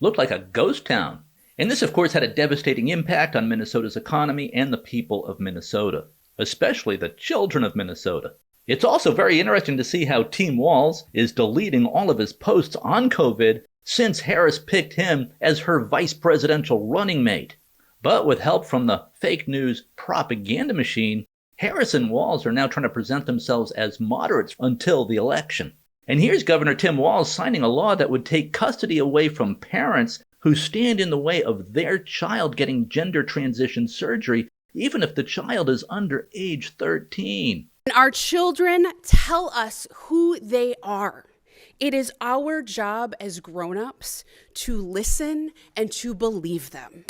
Looked like a ghost town. And this, of course, had a devastating impact on Minnesota's economy and the people of Minnesota, especially the children of Minnesota. It's also very interesting to see how Tim Walz is deleting all of his posts on COVID since Harris picked him as her vice presidential running mate. But with help from the fake news propaganda machine, Harris and Walz are now trying to present themselves as moderates until the election. And here's Governor Tim Walz signing a law that would take custody away from parents who stand in the way of their child getting gender transition surgery, even if the child is under age 13. Our children tell us who they are. It is our job as grown-ups to listen and to believe them.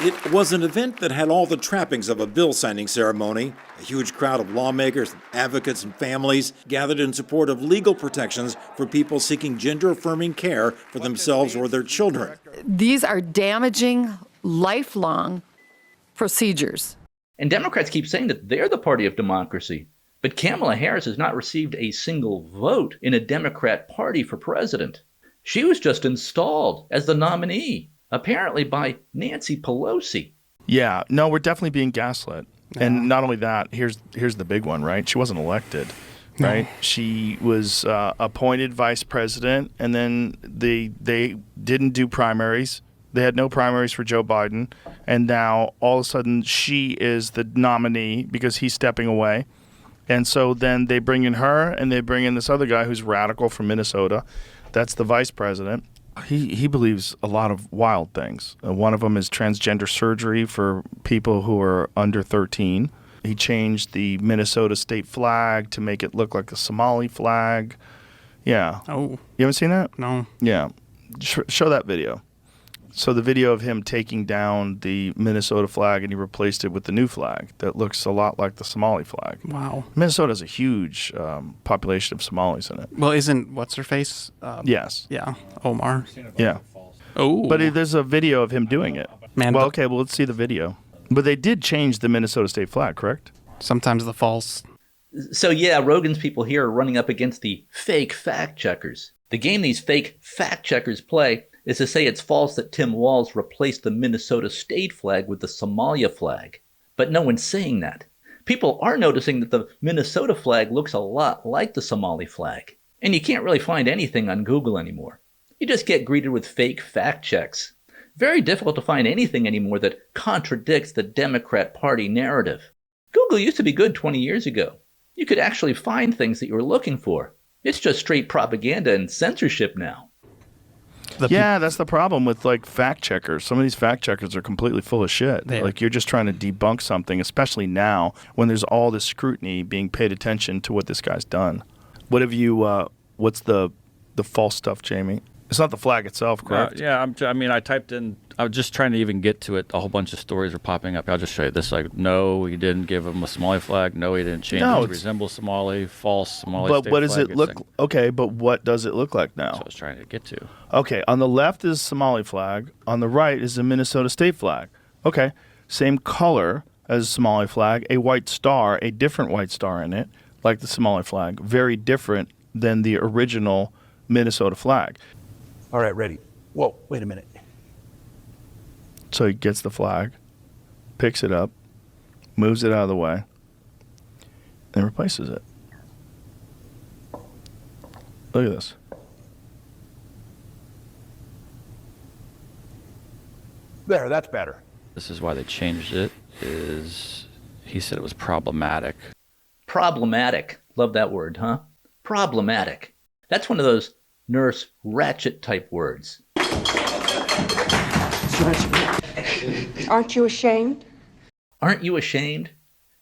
It was an event that had all the trappings of a bill signing ceremony. A huge crowd of lawmakers, advocates, and families gathered in support of legal protections for people seeking gender-affirming care for themselves or their children. These are damaging, lifelong procedures. And Democrats keep saying that they're the party of democracy. But Kamala Harris has not received a single vote in a Democrat party for president. She was just installed as the nominee, apparently by Nancy Pelosi. Yeah, no, we're definitely being gaslit. Yeah. And not only that, here's the big one, right? She wasn't elected, right? No. She was appointed vice president, and then they didn't do primaries. They had no primaries for Joe Biden, and now all of a sudden she is the nominee because he's stepping away. And so then they bring in her, and they bring in this other guy who's radical from Minnesota. That's the vice president. He believes a lot of wild things. One of them is transgender surgery for people who are under 13. He changed the Minnesota state flag to make it look like a Somali flag. Yeah. Oh. You haven't seen that? No. Yeah. Show that video. So the video of him taking down the Minnesota flag and he replaced it with the new flag that looks a lot like the Somali flag. Wow. Minnesota has a huge population of Somalis in it. Well, isn't what's her face? Yes. Yeah, Omar. Yeah. Oh. But there's a video of him doing it. Man, well, okay, well, let's see the video. But they did change the Minnesota state flag, correct? Sometimes the false. So yeah, Rogan's people here are running up against the fake fact checkers. The game these fake fact checkers play is to say it's false that Tim Walz replaced the Minnesota state flag with the Somalia flag. But no one's saying that. People are noticing that the Minnesota flag looks a lot like the Somali flag. And you can't really find anything on Google anymore. You just get greeted with fake fact checks. Very difficult to find anything anymore that contradicts the Democrat Party narrative. Google used to be good 20 years ago. You could actually find things that you were looking for. It's just straight propaganda and censorship now. Yeah, that's the problem with like fact checkers. Some of these fact checkers are completely full of shit. Like you're just trying to debunk something, especially now when there's all this scrutiny being paid attention to what this guy's done. What have you? What's the false stuff, Jamie? It's not the flag itself, correct? Yeah, I typed in. I was just trying to even get to it. A whole bunch of stories are popping up. I'll just show you this. Like, no, he didn't give him a Somali flag. No, he didn't change it to resemble Somali. False Somali. But state what does flag. it look? Okay, but what does it look like now? That's what I was trying to get to. Okay, on the left is Somali flag. On the right is the Minnesota state flag. Okay, same color as Somali flag. A white star, a different white star in it, like the Somali flag. Very different than the original Minnesota flag. All right, ready. Whoa, wait a minute. So he gets the flag, picks it up, moves it out of the way, and replaces it. Look at this. There, that's better. This is why they changed it. He said it was problematic. Problematic. Love that word, huh? Problematic. That's one of those Nurse Ratched type words. Aren't you ashamed? Aren't you ashamed?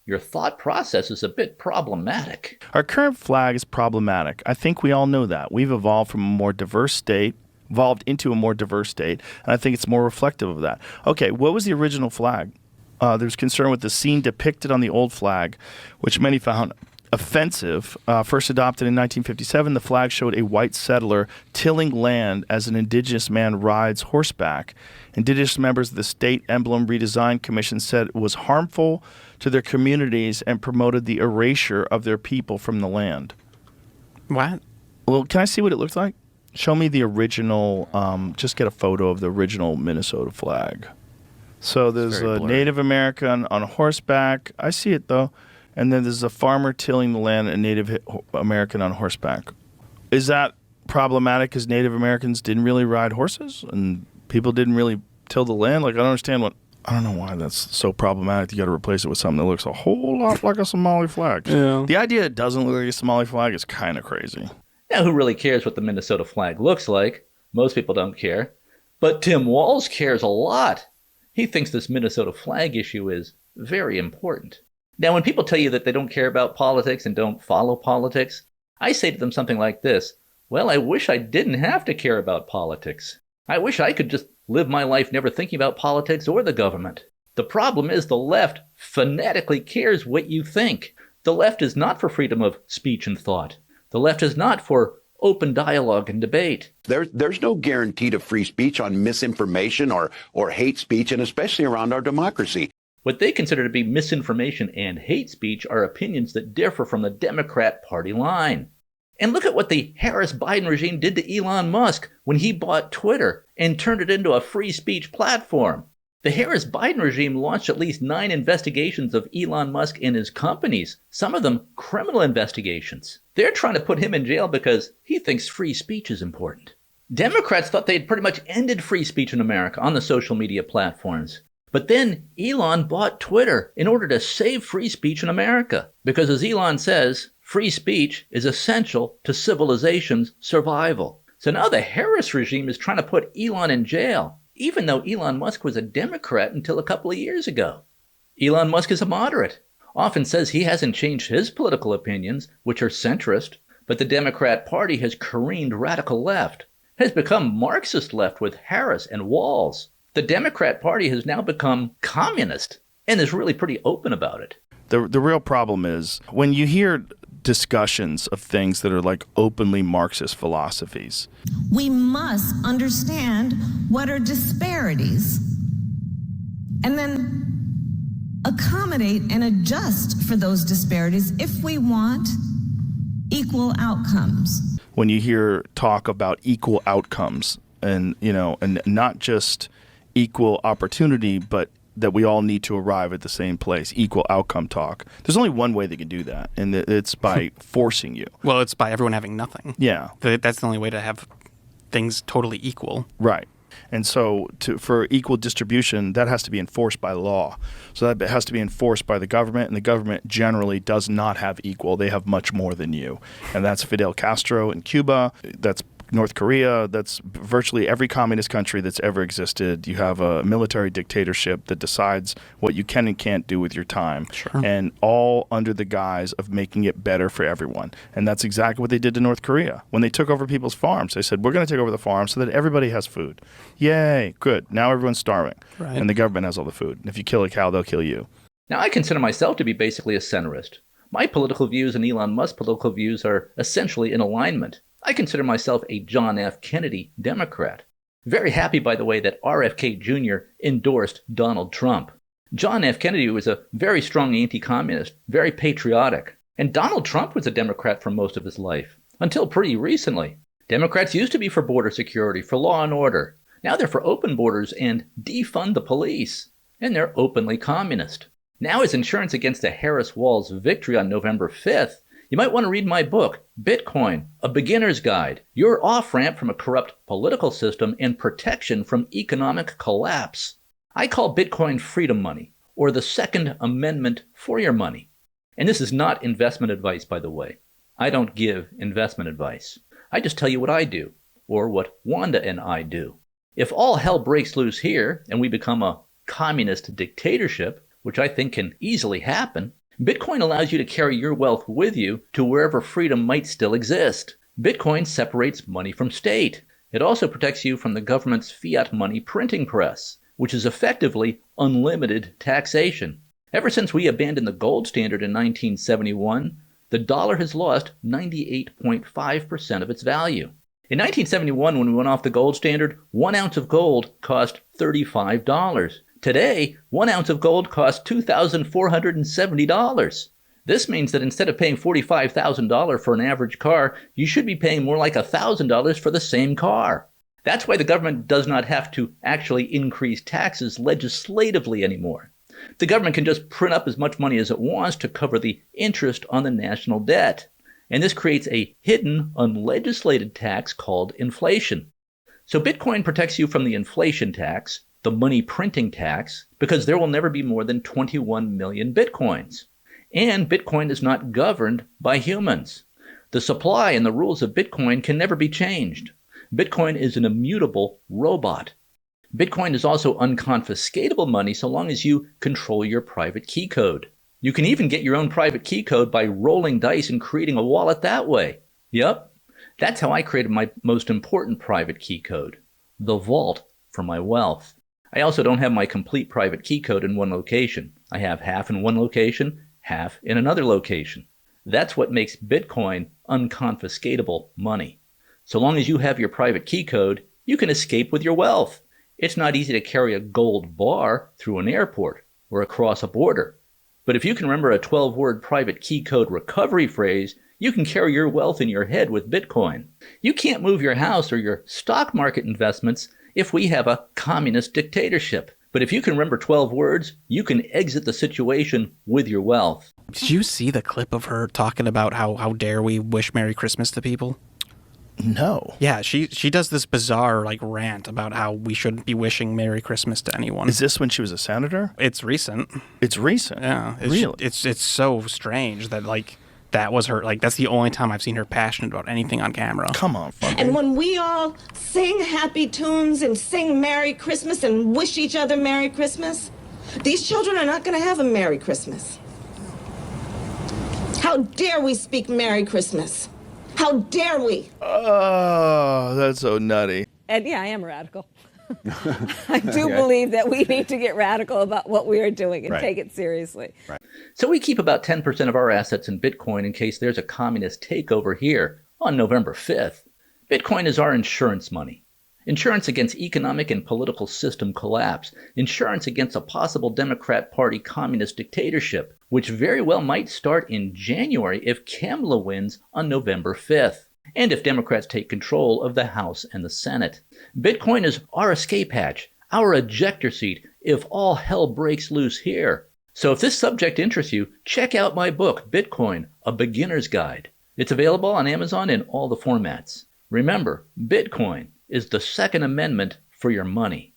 Your thought process is a bit problematic. Our current flag is problematic. I think we all know that. We've evolved from a more diverse state, evolved into a more diverse state, and I think it's more reflective of that. Okay, what was the original flag? There's concern with the scene depicted on the old flag, which many found offensive. First adopted in 1957, the flag showed a white settler tilling land as an indigenous man rides horseback. Indigenous members of the State Emblem Redesign Commission said it was harmful to their communities and promoted the erasure of their people from the land. What? Well, can I see what it looks like? Show me the original, just get a photo of the original Minnesota flag. So there's a Native American on horseback. I see it, though. And then there's a farmer tilling the land, a Native American on horseback. Is that problematic because Native Americans didn't really ride horses and people didn't really till the land? Like, I don't know why that's so problematic. You got to replace it with something that looks a whole lot like a Somali flag. Yeah. The idea it doesn't look like a Somali flag is kind of crazy. Now, who really cares what the Minnesota flag looks like? Most people don't care. But Tim Walz cares a lot. He thinks this Minnesota flag issue is very important. Now, when people tell you that they don't care about politics and don't follow politics, I say to them something like this. Well, I wish I didn't have to care about politics. I wish I could just live my life never thinking about politics or the government. The problem is the left fanatically cares what you think. The left is not for freedom of speech and thought. The left is not for open dialogue and debate. There's no guarantee to free speech on misinformation or hate speech, and especially around our democracy. What they consider to be misinformation and hate speech are opinions that differ from the Democrat Party line. And look at what the Harris-Biden regime did to Elon Musk when he bought Twitter and turned it into a free speech platform. The Harris-Biden regime launched at least 9 investigations of Elon Musk and his companies, some of them criminal investigations. They're trying to put him in jail because he thinks free speech is important. Democrats thought they had pretty much ended free speech in America on the social media platforms. But then Elon bought Twitter in order to save free speech in America. Because as Elon says, free speech is essential to civilization's survival. So now the Harris regime is trying to put Elon in jail, even though Elon Musk was a Democrat until a couple of years ago. Elon Musk is a moderate, often says he hasn't changed his political opinions, which are centrist, but the Democrat Party has careened radical left. has become Marxist left with Harris and Walz. The Democrat Party has now become communist and is really pretty open about it. The real problem is when you hear discussions of things that are like openly Marxist philosophies. We must understand what are disparities and then accommodate and adjust for those disparities if we want equal outcomes. When you hear talk about equal outcomes and, and not just equal opportunity, but that we all need to arrive at the same place, equal outcome talk. There's only one way they can do that, and it's by forcing you. Well, it's by everyone having nothing. Yeah. That's the only way to have things totally equal. Right. And so for equal distribution, that has to be enforced by law. So that has to be enforced by the government, and the government generally does not have equal. They have much more than you. And that's Fidel Castro in Cuba. That's North Korea. That's virtually every communist country that's ever existed. You have a military dictatorship that decides what you can and can't do with your time. Sure. And all under the guise of making it better for everyone. And that's exactly what they did to North Korea. When they took over people's farms, they said, we're going to take over the farm so that everybody has food. Yay, good. Now everyone's starving. Right. And the government has all the food. And if you kill a cow, they'll kill you. Now, I consider myself to be basically a centrist. My political views and Elon Musk's political views are essentially in alignment. I consider myself a John F. Kennedy Democrat. Very happy, by the way, that RFK Jr. endorsed Donald Trump. John F. Kennedy was a very strong anti-communist, very patriotic. And Donald Trump was a Democrat for most of his life, until pretty recently. Democrats used to be for border security, for law and order. Now they're for open borders and defund the police. And they're openly communist. Now, as insurance against a Harris-Walz victory on November 5th, you might want to read my book, Bitcoin, A Beginner's Guide, your off-ramp from a corrupt political system and protection from economic collapse. I call Bitcoin freedom money, or the Second Amendment for your money. And this is not investment advice, by the way. I don't give investment advice. I just tell you what I do, or what Wanda and I do. If all hell breaks loose here, and we become a communist dictatorship, which I think can easily happen, Bitcoin allows you to carry your wealth with you to wherever freedom might still exist. Bitcoin separates money from state. It also protects you from the government's fiat money printing press, which is effectively unlimited taxation. Ever since we abandoned the gold standard in 1971, the dollar has lost 98.5% of its value. In 1971, when we went off the gold standard, 1 ounce of gold cost $35. Today, 1 ounce of gold costs $2,470. This means that instead of paying $45,000 for an average car, you should be paying more like $1,000 for the same car. That's why the government does not have to actually increase taxes legislatively anymore. The government can just print up as much money as it wants to cover the interest on the national debt. And this creates a hidden, unlegislated tax called inflation. So Bitcoin protects you from the inflation tax, the money printing tax, because there will never be more than 21 million Bitcoins. And Bitcoin is not governed by humans. The supply and the rules of Bitcoin can never be changed. Bitcoin is an immutable robot. Bitcoin is also unconfiscatable money so long as you control your private key code. You can even get your own private key code by rolling dice and creating a wallet that way. Yep, that's how I created my most important private key code, the vault for my wealth. I also don't have my complete private key code in one location. I have half in one location, half in another location. That's what makes Bitcoin unconfiscatable money. So long as you have your private key code, you can escape with your wealth. It's not easy to carry a gold bar through an airport or across a border. But if you can remember a 12-word private key code recovery phrase, you can carry your wealth in your head with Bitcoin. You can't move your house or your stock market investments if we have a communist dictatorship. But if you can remember 12 words, you can exit the situation with your wealth. Did you see the clip of her talking about how dare we wish Merry Christmas to people? No. Yeah, she does this bizarre rant about how we shouldn't be wishing Merry Christmas to anyone. Is this when she was a senator? It's recent. It's recent? Yeah. Really? It's so strange that that was her, that's the only time I've seen her passionate about anything on camera. Come on, fucker. And when we all sing happy tunes and sing Merry Christmas and wish each other Merry Christmas, these children are not going to have a Merry Christmas. How dare we speak Merry Christmas? How dare we? Oh, that's so nutty. And yeah, I am a radical. I do believe that we need to get radical about what we are doing and take it seriously. Right. So we keep about 10% of our assets in Bitcoin in case there's a communist takeover here on November 5th. Bitcoin is our insurance money. Insurance against economic and political system collapse. Insurance against a possible Democrat Party communist dictatorship, which very well might start in January if Kamala wins on November 5th. And if Democrats take control of the House and the Senate. Bitcoin is our escape hatch, our ejector seat if all hell breaks loose here. So if this subject interests you, check out my book, Bitcoin, A Beginner's Guide. It's available on Amazon in all the formats. Remember, Bitcoin is the Second Amendment for your money.